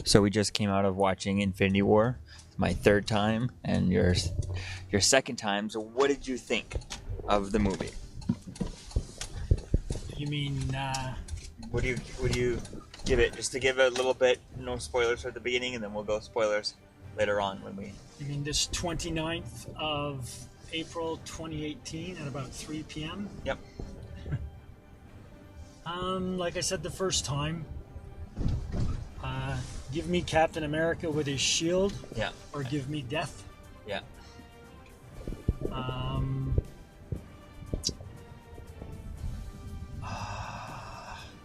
So we just came out of watching Infinity War. It's my third time, and your second time. So what did you think of the movie? You mean? Would you give it, just to give it a little bit, no spoilers at the beginning, and then we'll go spoilers later on when we. You mean this 29th of April 2018 at about 3 p.m.? Yep. Like I said the first time, give me Captain America with his shield. Yeah. Or give me death. Yeah.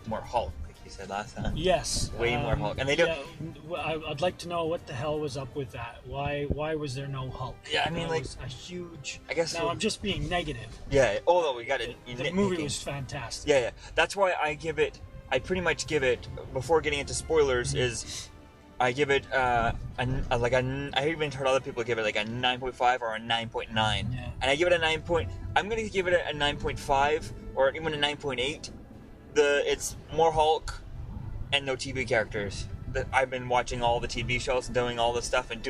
More Hulk, like you said last time. Yes. Way more Hulk, and they do. Yeah, I'd like to know what the hell was up with that. Why was there no Hulk? Yeah, I mean, that like was a huge. I guess. Now I'm just being negative. Yeah. Although we got it. The movie was fantastic. Yeah. That's why I give it. I pretty much give it, before getting into spoilers, is I give it I even heard other people give it like a 9.5 or a 9.9. Yeah. And I give it a 9 point. I'm gonna give it a 9.5 or even a 9.8. It's more Hulk and no TV characters. I've been watching all the TV shows and doing all the stuff and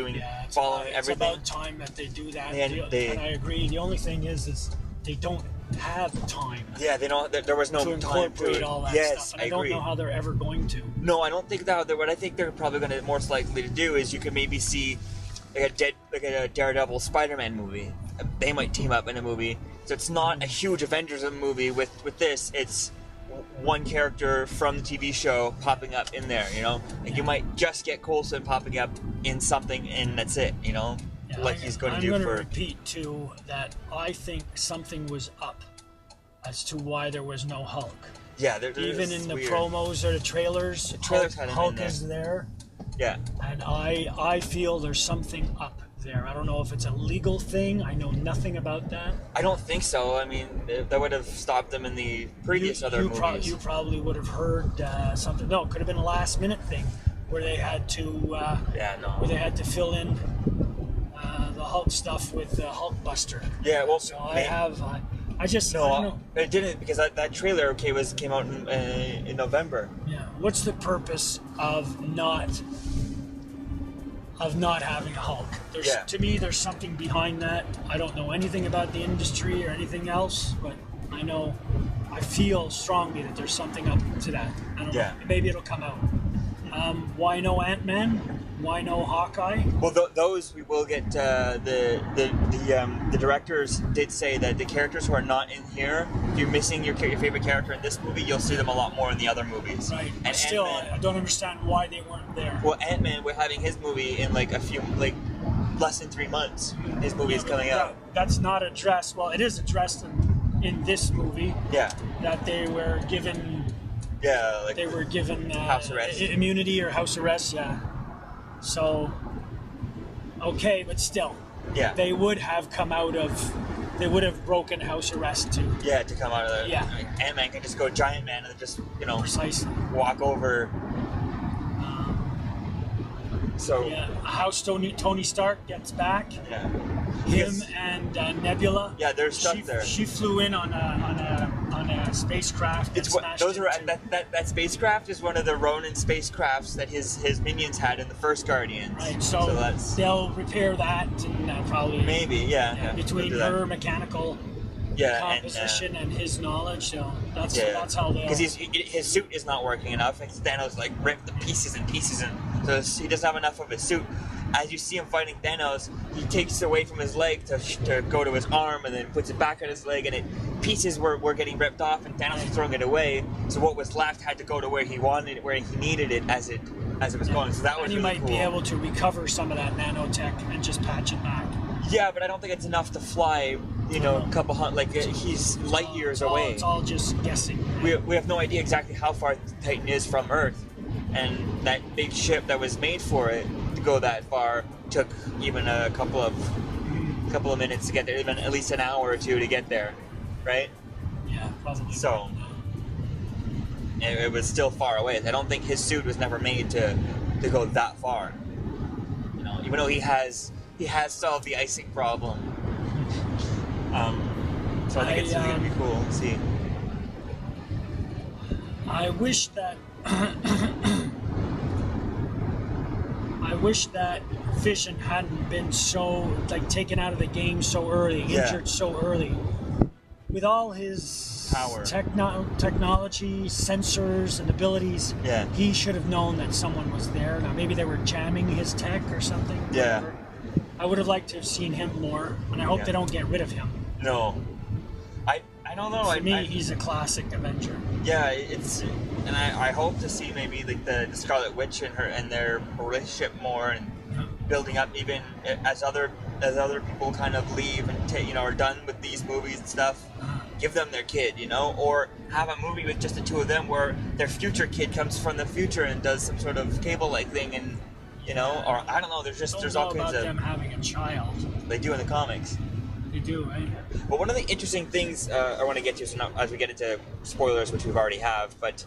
following everything. It's about time that they do that. And I agree. The only thing is they don't have time. Yeah, they don't. There was no to time incorporate all that yes, stuff. And I don't know how they're ever going to. No, I don't think that. What I think they're probably going to most likely to do is you could maybe see like a Daredevil Spider-Man movie. They might team up in a movie. So it's not a huge Avengers movie with this. It's one character from the TV show popping up in there, you know? Like you might just get Coulson popping up in something and that's it, you know? Yeah, like he's going to do I'm for... going to repeat, too, that I think something was up as to why there was no Hulk. Yeah, even in the weird. promos or the trailers Hulk is there. Yeah. And I feel there's something up there. I don't know if it's a legal thing. I know nothing about that. I don't think so. I mean, that would have stopped them in the previous movies. You probably would have heard something. No, it could have been a last minute thing where they had to where they had to fill in the Hulk stuff with Hulkbuster. Yeah, well, so I don't know. It didn't, because that trailer came out in November. Yeah. What's the purpose of not having a Hulk? To me, there's something behind that. I don't know anything about the industry or anything else, but I feel strongly that there's something up to that. I don't know. Maybe it'll come out. Why no Ant-Man? Why no Hawkeye? Well, those we will get. The directors did say that the characters who are not in here, if you're missing your favorite character in this movie, you'll see them a lot more in the other movies. Right. And still, I don't understand why they weren't there. Well, Ant-Man, we're having his movie in less than 3 months. His movie is coming out. That's not addressed. Well, it is addressed in this movie. Yeah. That they were given. Yeah, they were given house arrest, immunity or house arrest. Yeah. So, okay, but still, they would have they would have broken house arrest too. Yeah, to come out of there. Yeah. Ant-Man can just go Giant Man and just, precisely walk over. House Tony Stark gets back. Yeah. Him and Nebula. Yeah, they're stuck there. She flew in on a spacecraft. That spacecraft is one of the Ronin spacecrafts that his minions had in the first Guardians. Right. So they'll repair that and probably maybe between her mechanical composition and his knowledge. So that's how they. Because his suit is not working enough. And Thanos ripped the pieces and so he doesn't have enough of his suit. As you see him fighting Thanos, he takes it away from his leg to go to his arm and then puts it back on his leg, and pieces were getting ripped off, and Thanos was throwing it away. So what was left had to go to where he wanted it, where he needed it as it was going. So that was really cool. And he might be able to recover some of that nanotech and just patch it back. Yeah, but I don't think it's enough to fly, a couple he's light years away. It's all just guessing. We have no idea exactly how far Titan is from Earth, and that big ship that was made for it to go that far took even a couple of minutes to get there, even at least an hour or two to get there, right? Yeah, probably. So it was still far away. I don't think his suit was never made to go that far. Even though he has solved the icing problem. So I think it's going to be cool. We'll see. I wish that I wish that Vision hadn't been so like taken out of the game so early, injured so early. With all his power, technology, sensors, and abilities, he should have known that someone was there. Now maybe they were jamming his tech or something. Yeah. Whatever. I would have liked to have seen him more, and I hope they don't get rid of him. No. I don't know. For me, he's a classic Avenger. Yeah, and I hope to see maybe like the Scarlet Witch and their relationship more, and building up even as other people kind of leave and are done with these movies and stuff. Give them their kid, or have a movie with just the two of them where their future kid comes from the future and does some sort of cable-like thing, and or I don't know. There's all kinds of them having a child. They do in the comics. They do, right? But one of the interesting things I want to get to, as we get into spoilers, which we've already have, but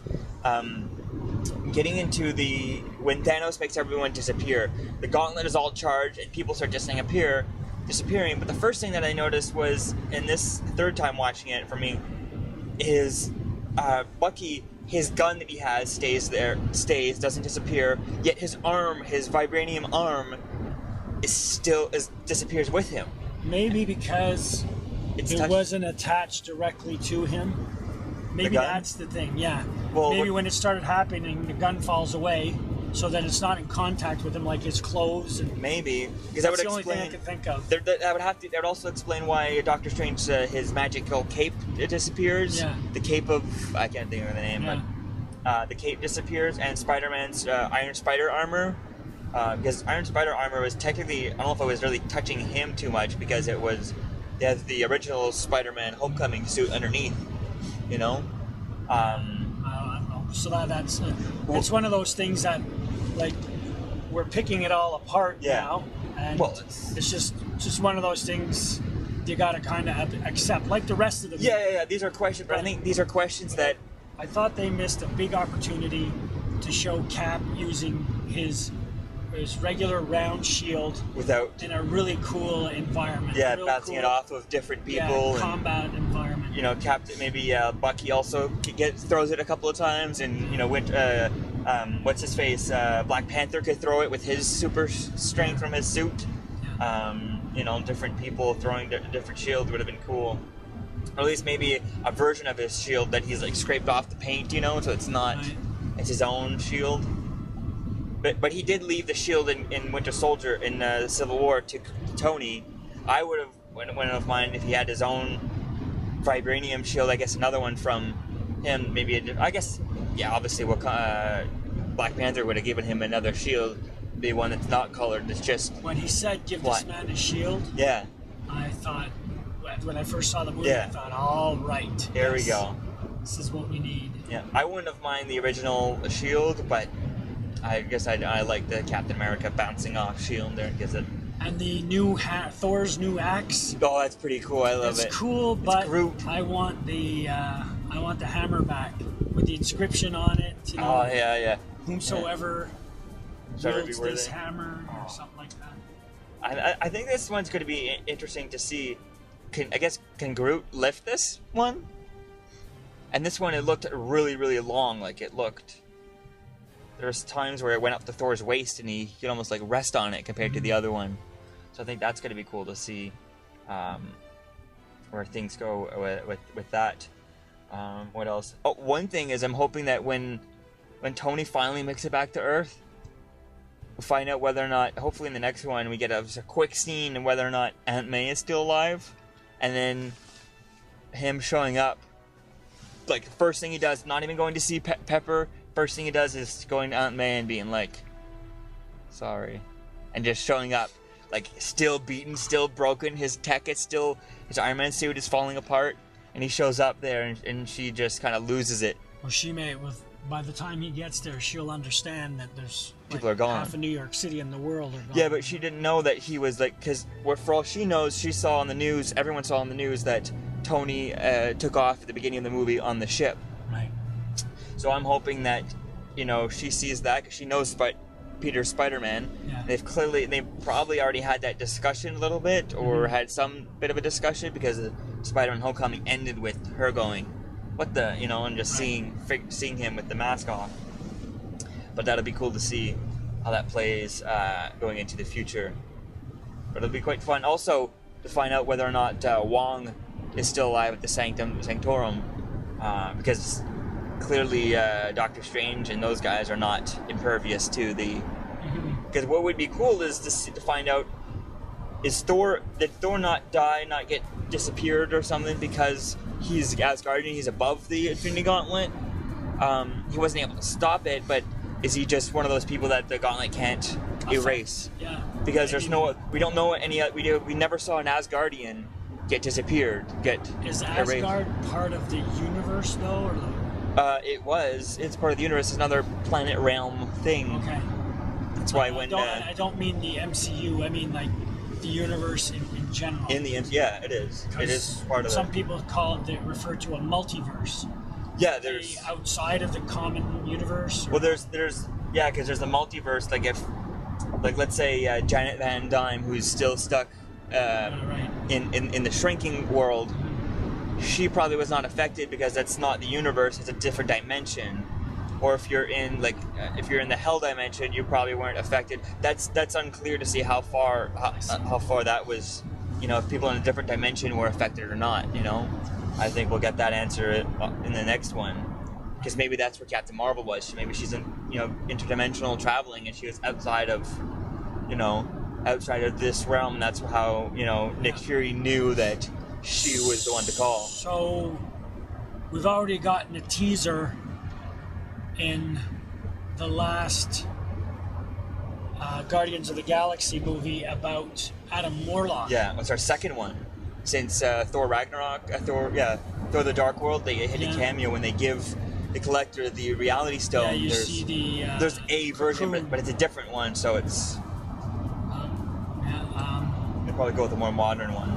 getting into when Thanos makes everyone disappear, the gauntlet is all charged and people start disappearing. But the first thing that I noticed was, in this third time watching it for me, is Bucky, his gun that he has doesn't disappear, yet his vibranium arm disappears with him. Maybe because it wasn't attached directly to him. Maybe that's the thing, yeah. Well, maybe when it started happening, the gun falls away, so that it's not in contact with him, like his clothes. And maybe, because that would explain. That's the only thing I can think of. That would also explain why Doctor Strange, his magical cape disappears. Yeah. The cape of, I can't think of the name, but the cape disappears, and Spider-Man's Iron Spider armor. Because Iron Spider armor was technically, I don't know if it was really touching him too much, because it has the original Spider-Man Homecoming suit underneath, I don't know. So that's it's one of those things that, like, we're picking it all apart now, and it's just one of those things you gotta kind of accept, like the rest of the movie. Yeah. These are questions, but I think these are questions that I thought they missed a big opportunity to show Cap using his regular round shield in a really cool environment. Yeah, bouncing it off of different people. Yeah, combat environment. Bucky also throws it a couple of times, and what's his face? Black Panther could throw it with his super strength from his suit. Yeah. Different people throwing different shields would have been cool. Or at least maybe a version of his shield that he's like scraped off the paint, so it's not it's his own shield. But he did leave the shield in Winter Soldier in the Civil War to Tony. I wouldn't have minded if he had his own vibranium shield. I guess another one from him. Maybe obviously Black Panther would have given him another shield, the one that's not colored. It's just when he said, "Give this man a shield." Yeah. I thought when I first saw the movie, I thought, all right, here we go. This is what we need. Yeah, I wouldn't have minded the original shield, but I guess I like the Captain America bouncing off shield there. Gives it. And the new Thor's new axe. Oh, that's pretty cool. I love it. It's cool, but I want the hammer back with the inscription on it. Oh yeah. Whomsoever wields this hammer or something like that. I think this one's going to be interesting to see. Can Groot lift this one? And this one, it looked really, really long. Like it looked. There's times where it went up to Thor's waist and he could almost like rest on it compared to the other one. So I think that's going to be cool to see where things go with that. What else? Oh, one thing is I'm hoping that when Tony finally makes it back to Earth, we'll find out whether or not, hopefully in the next one, we get a quick scene and whether or not Aunt May is still alive. And then him showing up, like the first thing he does, not even going to see Pepper. First thing he does is going to Aunt May and being like, sorry. And just showing up, like, still beaten, still broken. His Iron Man suit is falling apart. And he shows up there and she just kind of loses it. Well, by the time he gets there, she'll understand that there's people are gone. Half of New York City and the world are gone. Yeah, but she didn't know that he was like, because for all she knows, she saw on the news, everyone saw on the news that Tony took off at the beginning of the movie on the ship. Right. So I'm hoping that, she sees that because she knows Peter's Spider-Man. Yeah. They probably already had that discussion a little bit, or had some bit of a discussion, because Spider-Man Homecoming ended with her going, what the, and just seeing him with the mask off. But that'll be cool to see. how that plays going into the future. But it'll be quite fun. Also, to find out whether or not Wong is still alive at the Sanctorum, because clearly Doctor Strange and those guys are not impervious to the. Because what would be cool is to find out, did Thor not die, not get disappeared or something because he's Asgardian, he's above the Infinity Gauntlet? He wasn't able to stop it, but is he just one of those people that the Gauntlet can't erase? Yeah. Because we don't know we never saw an Asgardian get disappeared, Is erased. Asgard part of the universe though, or It's part of the universe, another planet realm thing. okay? That's why when I don't mean the MCU. I mean like the universe in general. Yeah, it is. It is part of some people refer to a multiverse. Yeah, there's outside of the common universe. Well, there's because there's the multiverse. Like let's say Janet Van Dyne, who's still stuck in the shrinking world. She probably was not affected because that's not the universe; it's a different dimension. Or if you're in the Hell dimension, you probably weren't affected. That's unclear to see how far that was. If people in a different dimension were affected or not. I think we'll get that answer in the next one, because maybe that's where Captain Marvel was. Maybe she's in interdimensional traveling, and she was outside of this realm. That's how Nick Fury knew that she was the one to call. So we've already gotten a teaser in the last Guardians of the Galaxy movie about Adam Warlock. Yeah, it's our second one since Thor Ragnarok. Thor the Dark World. They hit a cameo when they give the Collector the Reality Stone. Yeah, see there's a version, but it's a different one, so it's. They'll probably go with a more modern one.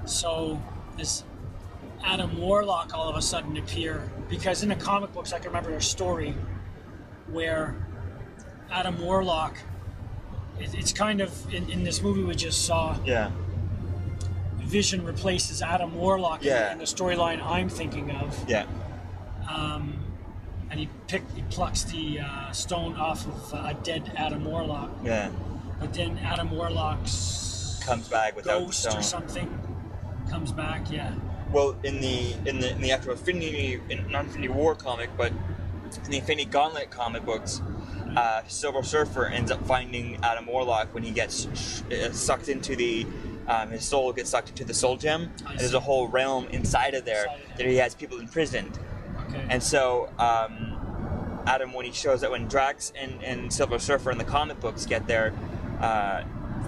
So this Adam Warlock all of a sudden appear, because in the comic books I can remember a story where Adam Warlock, it's kind of in this movie we just saw. Yeah. Vision replaces Adam Warlock in the storyline I'm thinking of. Yeah. And he plucks the stone off of a dead Adam Warlock. Yeah. But then Adam Warlock's comes back without ghost the stone. or something comes back. Yeah. Well, in the actual not Infinity War comic, but in the Infinity Gauntlet comic books, Silver Surfer ends up finding Adam Warlock when he gets sucked into the. His soul gets sucked into the Soul Gem, and there's a whole realm inside of there that he has people imprisoned. Okay. And so, Adam, when he shows that when Drax and Silver Surfer in the comic books get there,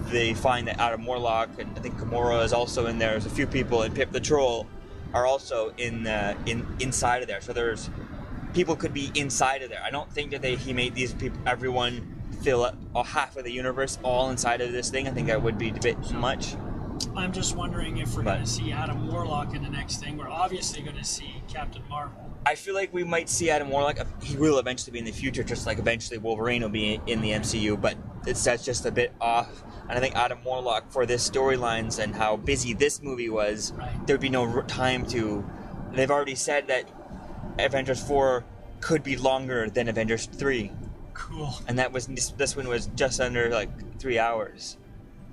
they find that Adam Warlock and I think Gamora is also in there. There's a few people, and Pip the Troll are also inside of there. So there's people could be inside of there. I don't think that he made these people, everyone fill up half of the universe all inside of this thing. I think that would be a bit much. I'm just wondering if we're going to see Adam Warlock in the next thing. We're obviously going to see Captain Marvel. I feel like we might see Adam Warlock. He will eventually be in the future, just like eventually Wolverine will be in the MCU, but that's just a bit off. And I think Adam Warlock, for this storylines and how busy this movie was, there would be no time to... They've already said that Avengers 4 could be longer than Avengers 3. Cool. And that was this one was just under 3 hours.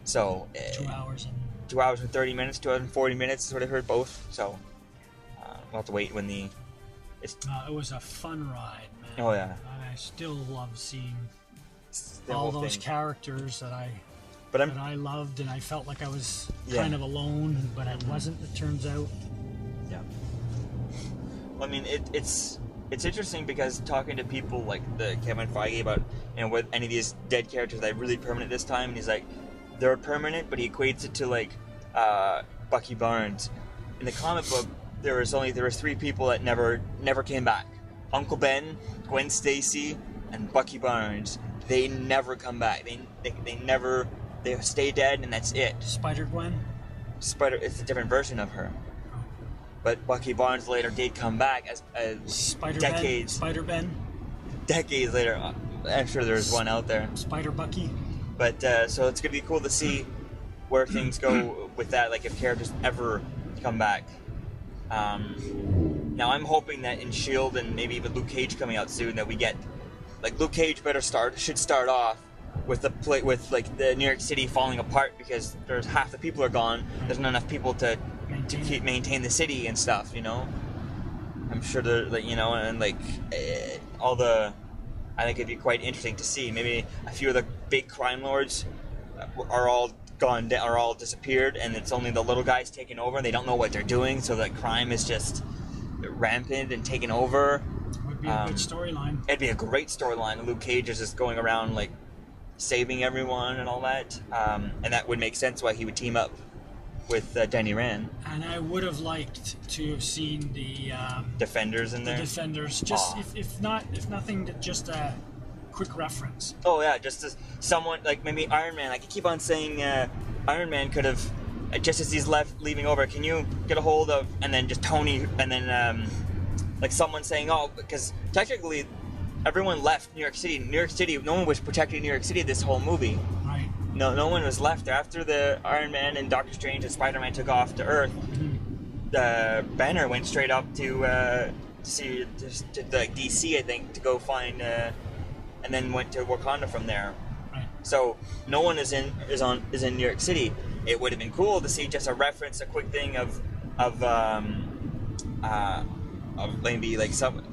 So 2 hours and 2 hours and 30 minutes, 2 hours and 40 minutes is what I heard both. So we'll have to wait when the. it was a fun ride, man. Oh yeah. I still love seeing all those characters that I loved, and I felt like I was kind of alone, but I wasn't. It turns out. Yeah. Well, I mean, it's interesting because talking to people like the Kevin Feige about with any of these dead characters that are really permanent this time, and he's like, they're permanent, but he equates it to Bucky Barnes. In the comic book, there was 3 people that never came back: Uncle Ben, Gwen Stacy, and Bucky Barnes. They never come back. They stay dead, and that's it. Spider-Gwen? It's a different version of her. But Bucky Barnes later did come back as decades. Spider-Ben? Decades later. I'm sure there's one out there. Spider-Bucky? But, so it's going to be cool to see where things go with that, like if characters ever come back. Now I'm hoping that in S.H.I.E.L.D. and maybe even Luke Cage coming out soon, that we get like Luke Cage should start off with the New York City falling apart because there's half the people are gone. There's not enough people to maintain the city and stuff. I'm sure they're and I think it'd be quite interesting to see. Maybe a few of the big crime lords are all gone, are all disappeared, and it's only the little guys taking over. And they don't know what they're doing, so that crime is just rampant and taking over. Would be a good storyline. It'd be a great storyline. Luke Cage is just going around like saving everyone and all that, and that would make sense why he would team up with Danny Rand. And I would have liked to have seen the Defenders in there. The Defenders, just if nothing, just a quick reference. Oh yeah, just as someone like maybe Iron Man. I could keep on saying Iron Man could have, just as he's leaving over. Can you get a hold of, and then just Tony, and then like someone saying, oh, because technically everyone left New York City. New York City, no one was protecting New York City this whole movie. Right. No one was left there. After the Iron Man and Doctor Strange and Spider-Man took off to Earth, the Banner went straight up to DC, I think, to go find, and then went to Wakanda from there. Right. So no one is in New York City. It would have been cool to see just a reference, a quick thing of maybe like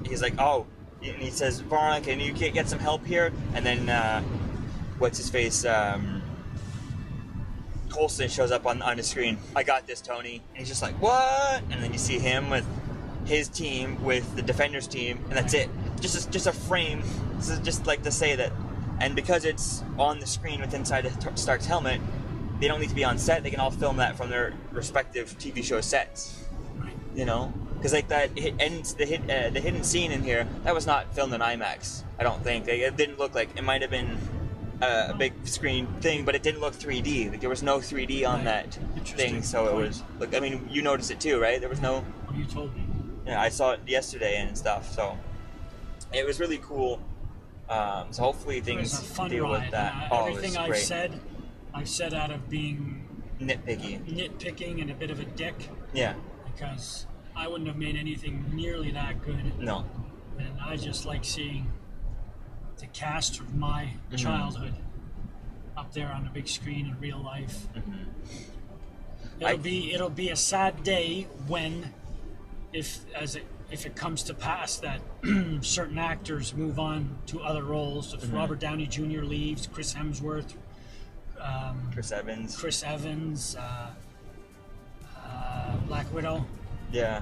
he's like, oh, and he says, Vaughn, can you get some help here? And then what's his face? Coulson shows up on the screen. I got this, Tony. And he's just like, what? And then you see him with his team, with the Defenders team, and that's it. Just a frame. This is just like to say that. And because it's on the screen with inside Stark's helmet, they don't need to be on set. They can all film that from their respective TV show sets. Because like the hidden scene in here, that was not filmed in IMAX. I don't think. It didn't look like, it might have been a big screen thing, but it didn't look 3D. Like there was no 3D on that thing, so it was. Look, I mean, you noticed it too, right? There was no. You told me. Yeah, I saw it yesterday and stuff. So it was really cool. So hopefully things deal with that. Everything I've said out of being nitpicking and a bit of a dick. Yeah. Because I wouldn't have made anything nearly that good. No. And I just like seeing the cast of my childhood up there on the big screen in real life. It'll be a sad day when, if it comes to pass that certain actors move on to other roles. If Robert Downey Jr. leaves, Chris Hemsworth, Chris Evans, Black Widow. Yeah.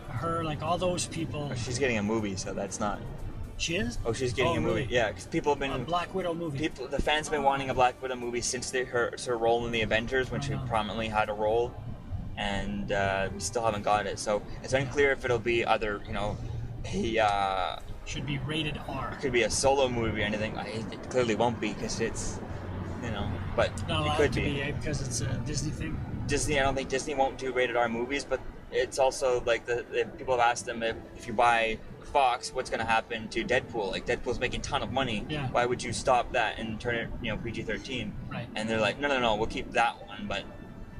Her, like all those people. Oh, she's getting a movie, so that's not. She is? Oh, she's getting a movie. Really? Yeah, because people have been a Black Widow movie. The fans have been wanting a Black Widow movie since her role in the Avengers, when she prominently had a role, and we still haven't got it. So it's unclear if it'll be either should be rated R. It could be a solo movie or anything. It clearly won't be because it's but it could be because it's a Disney thing. Disney, I don't think Disney won't do rated R movies, but it's also like the people have asked them if you buy Fox, what's going to happen to Deadpool? Like Deadpool's making a ton of money. Yeah. Why would you stop that and turn it, PG-13? Right. And they're like, no, we'll keep that one. But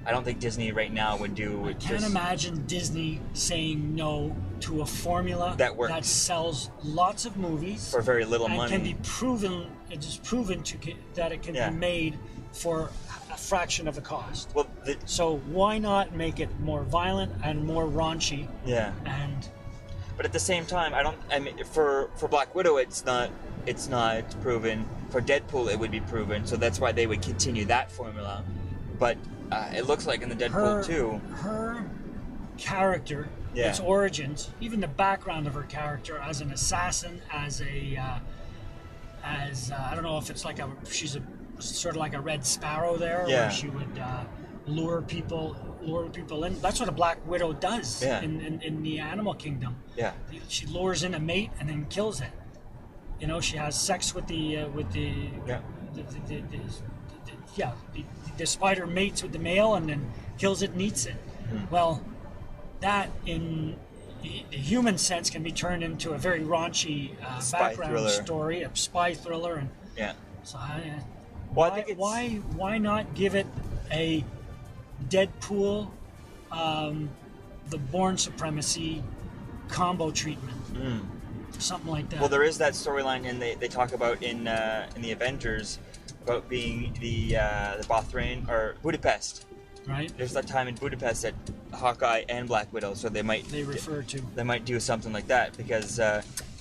I don't think Disney right now would do. I can't imagine Disney saying no to a formula that sells lots of movies for very little and money. Can be proven. It is proven that it can be made for a fraction of the cost. Well, so why not make it more violent and more raunchy? Yeah. But at the same time, for Black Widow, it's not proven. For Deadpool, it would be proven. So that's why they would continue that formula. But it looks like in the Deadpool 2, her character, its origins, even the background of her character as an assassin, as I don't know if it's like she's sort of like a Red Sparrow there, where she would lure people in. That's what a Black Widow does in the animal kingdom. Yeah. She lures in a mate and then kills it. She has sex with the spider mates with the male and then kills it and eats it. Well, that in the human sense can be turned into a very raunchy background story, a spy thriller, and so why not give it a Deadpool, the Bourne Supremacy combo treatment? something like that. Well, there is that storyline, and they talk about in the Avengers about being the Bothrain or Budapest. Right. There's that time in Budapest that Hawkeye and Black Widow, so they might do something like that, because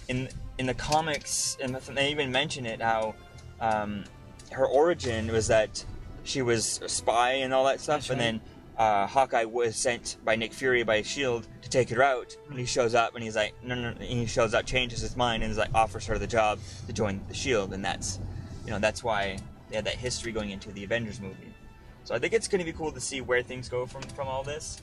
in the comics, and they even mention it, how her origin was that she was a spy and all that stuff. That's and right. Then Hawkeye was sent by Nick Fury by S.H.I.E.L.D. to take her out, and he shows up and he's like, no, and he shows up, changes his mind, and is like, offers her the job to join the S.H.I.E.L.D., and that's why they had that history going into the Avengers movie. So I think it's going to be cool to see where things go from all this.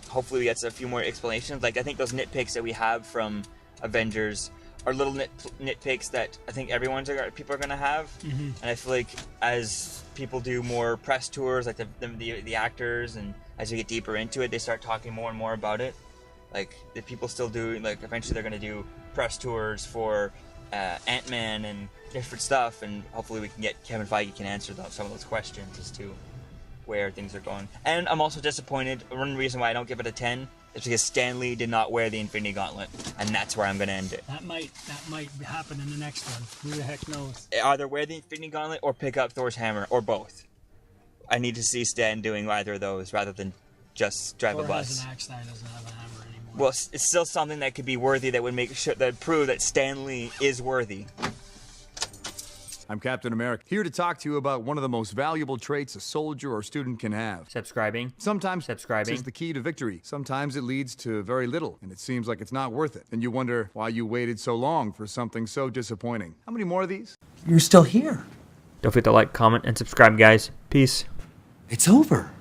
Hopefully we get a few more explanations. Like, I think those nitpicks that we have from Avengers are little nitpicks that I think people are going to have. Mm-hmm. And I feel like as people do more press tours, like the actors, and as you get deeper into it, they start talking more and more about it. Like, the people still do, like, eventually they're going to do press tours for Ant-Man and different stuff, and hopefully we can get Kevin Feige can answer some of those questions as to where things are going. And I'm also disappointed. One reason why I don't give it a 10 is because Stan Lee did not wear the Infinity Gauntlet, and that's where I'm going to end it. That might happen in the next one. Who the heck knows? Either wear the Infinity Gauntlet or pick up Thor's hammer, or both. I need to see Stan doing either of those rather than just drive a bus. Thor has an axe, that doesn't have a hammer anymore. Well, it's still something that could be worthy, that would prove that Stan Lee is worthy. I'm Captain America, here to talk to you about one of the most valuable traits a soldier or student can have. Subscribing. Sometimes subscribing is the key to victory. Sometimes it leads to very little, and it seems like it's not worth it. And you wonder why you waited so long for something so disappointing. How many more of these? You're still here. Don't forget to like, comment, and subscribe, guys. Peace. It's over.